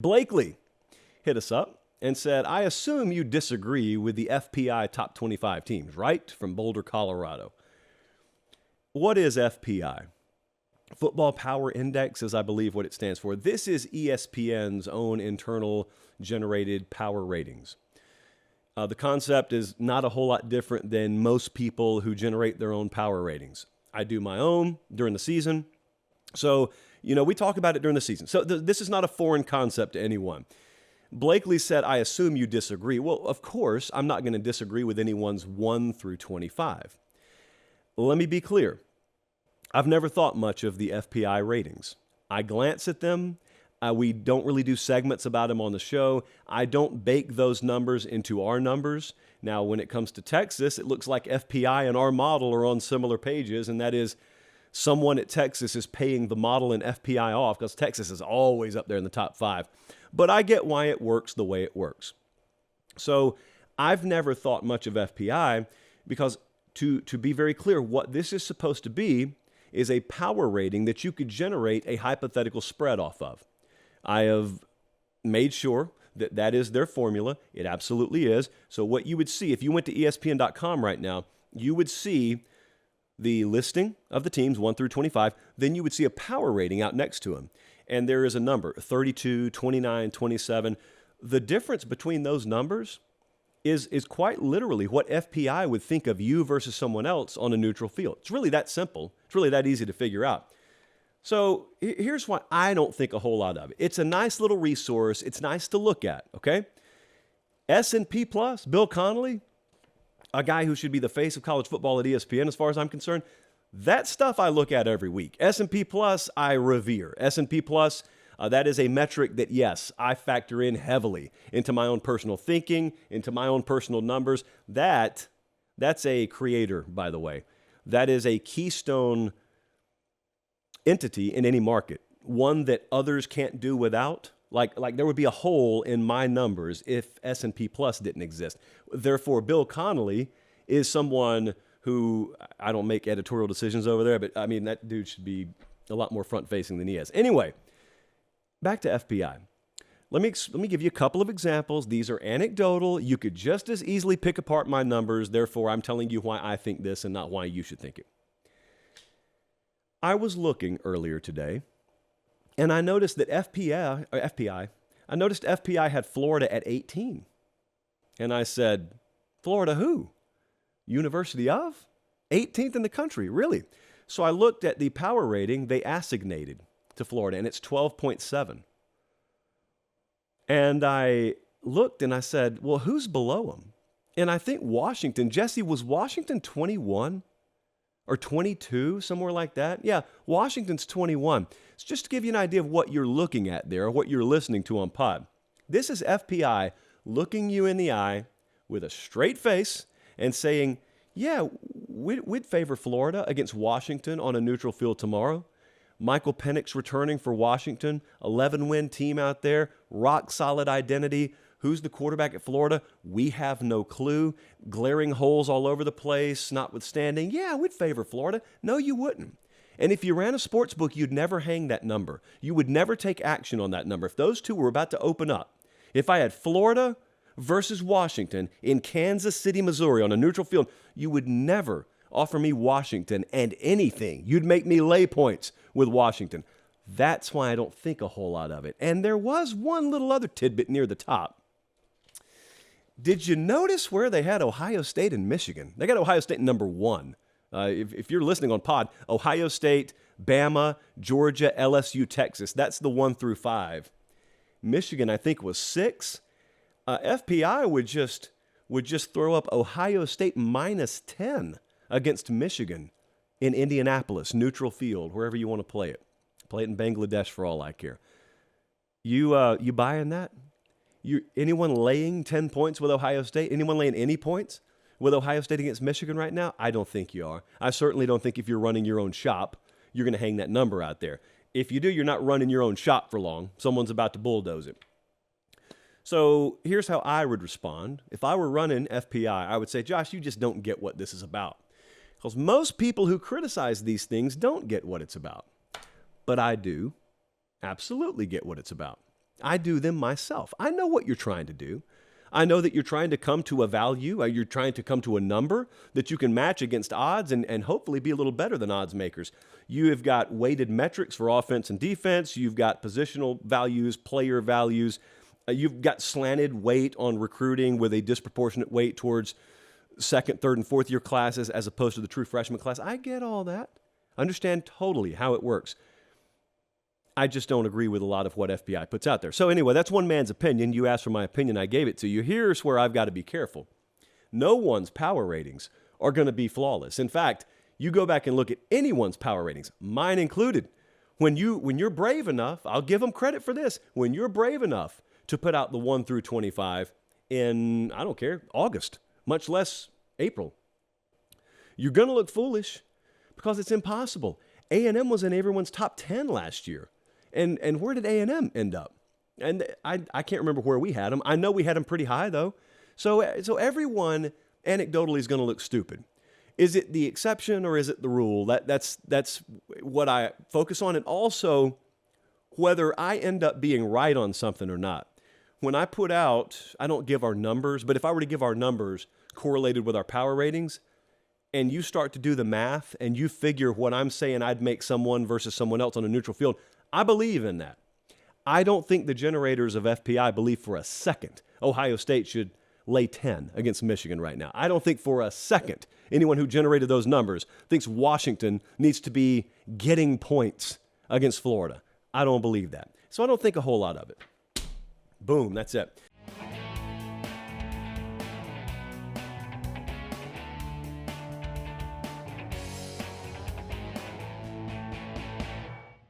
Blakely hit us up and said, I assume you disagree with the FPI top 25 teams, right? From Boulder, Colorado. What is FPI? Football Power Index is, I believe, what it stands for. This is ESPN's own internal generated power ratings. The concept is not a whole lot different than most people who generate their own power ratings. I do my own during the season. So, we talk about it during the season. So this is not a foreign concept to anyone. Blakely said, I assume you disagree. Well, of course, I'm not going to disagree with anyone's 1 through 25. Let me be clear. I've never thought much of the FPI ratings. I glance at them. We don't really do segments about them on the show. I don't bake those numbers into our numbers. Now, when it comes to Texas, it looks like FPI and our model are on similar pages, and that is someone at Texas is paying the model and FPI off because Texas is always up there in the top 5. But I get why it works the way it works. So I've never thought much of FPI because, to be very clear, what this is supposed to be is a power rating that you could generate a hypothetical spread off of. I have made sure that that is their formula. It absolutely is. So what you would see, if you went to ESPN.com right now, you would see the listing of the teams 1 through 25. Then you would see a power rating out next to them. And there is a number, 32, 29, 27. The difference between those numbers is quite literally what FPI would think of you versus someone else on a neutral field. It's really that simple. It's really that easy to figure out. So here's why I don't think a whole lot of it. It's a nice little resource. It's nice to look at, okay? S&P Plus, Bill Connolly, a guy who should be the face of college football at ESPN as far as I'm concerned, that stuff I look at every week. S&P Plus, I revere. S&P Plus, that is a metric that, yes, I factor in heavily into my own personal thinking, into my own personal numbers. That's a creator, by the way. That is a keystone entity in any market, one that others can't do without. Like there would be a hole in my numbers if S&P Plus didn't exist. Therefore, Bill Connolly is someone who, I don't make editorial decisions over there, but I mean, that dude should be a lot more front-facing than he is. Anyway, back to FPI. Let me give you a couple of examples. These are anecdotal. You could just as easily pick apart my numbers. Therefore, I'm telling you why I think this and not why you should think it. I was looking earlier today, and I noticed that FPI had Florida at 18. And I said, Florida who? University of? 18th in the country, really? So I looked at the power rating they assignated to Florida, and it's 12.7. And I looked and I said, well, who's below them? And I think Washington. Jesse, was Washington 21 or 22, somewhere like that? Yeah, Washington's 21. It's just to give you an idea of what you're looking at there, or what you're listening to on pod. This is FPI looking you in the eye with a straight face and saying, yeah, we'd favor Florida against Washington on a neutral field tomorrow. Michael Penix returning for Washington, 11-win team out there, rock-solid identity. Who's the quarterback at Florida? We have no clue. Glaring holes all over the place, notwithstanding. Yeah, we'd favor Florida. No, you wouldn't. And if you ran a sports book, you'd never hang that number. You would never take action on that number. If those two were about to open up, if I had Florida versus Washington in Kansas City, Missouri on a neutral field, you would never offer me Washington and anything. You'd make me lay points with Washington. That's why I don't think a whole lot of it. And there was one little other tidbit near the top. Did you notice where they had Ohio State and Michigan? They got Ohio State number 1. If you're listening on pod, Ohio State, Bama, Georgia, LSU, Texas. That's the 1 through 5. Michigan, I think, was 6. FPI would just throw up Ohio State minus 10 against Michigan in Indianapolis, neutral field, wherever you want to play it. Play it in Bangladesh for all I care. You buying that? Anyone laying 10 points with Ohio State? Anyone laying any points with Ohio State against Michigan right now? I don't think you are. I certainly don't think if you're running your own shop, you're going to hang that number out there. If you do, you're not running your own shop for long. Someone's about to bulldoze it. So here's how I would respond. If I were running FPI, I would say, Josh, you just don't get what this is about. Because most people who criticize these things don't get what it's about. But I do absolutely get what it's about. I do them myself. I know what you're trying to do. I know that you're trying to come to a value, you're trying to come to a number that you can match against odds and hopefully be a little better than odds makers. You have got weighted metrics for offense and defense. You've got positional values, player values. You've got slanted weight on recruiting with a disproportionate weight towards second, third, and fourth year classes as opposed to the true freshman class. I get all that. I understand totally how it works. I just don't agree with a lot of what FPI puts out there. So anyway, that's one man's opinion. You asked for my opinion. I gave it to you. Here's where I've got to be careful. No one's power ratings are going to be flawless. In fact, you go back and look at anyone's power ratings, mine included. When you're brave enough, I'll give them credit for this. When you're brave enough to put out the 1 through 25 in, I don't care, August, much less April, you're going to look foolish because it's impossible. A&M was in everyone's top 10 last year. And where did A&M end up? And I can't remember where we had them. I know we had them pretty high, though. So everyone anecdotally is going to look stupid. Is it the exception or is it the rule? That's what I focus on. And also whether I end up being right on something or not. When I put out, I don't give our numbers, but if I were to give our numbers correlated with our power ratings, and you start to do the math and you figure what I'm saying I'd make someone versus someone else on a neutral field, I believe in that. I don't think the generators of FPI believe for a second Ohio State should lay 10 against Michigan right now. I don't think for a second anyone who generated those numbers thinks Washington needs to be getting points against Florida. I don't believe that. So I don't think a whole lot of it. Boom, that's it.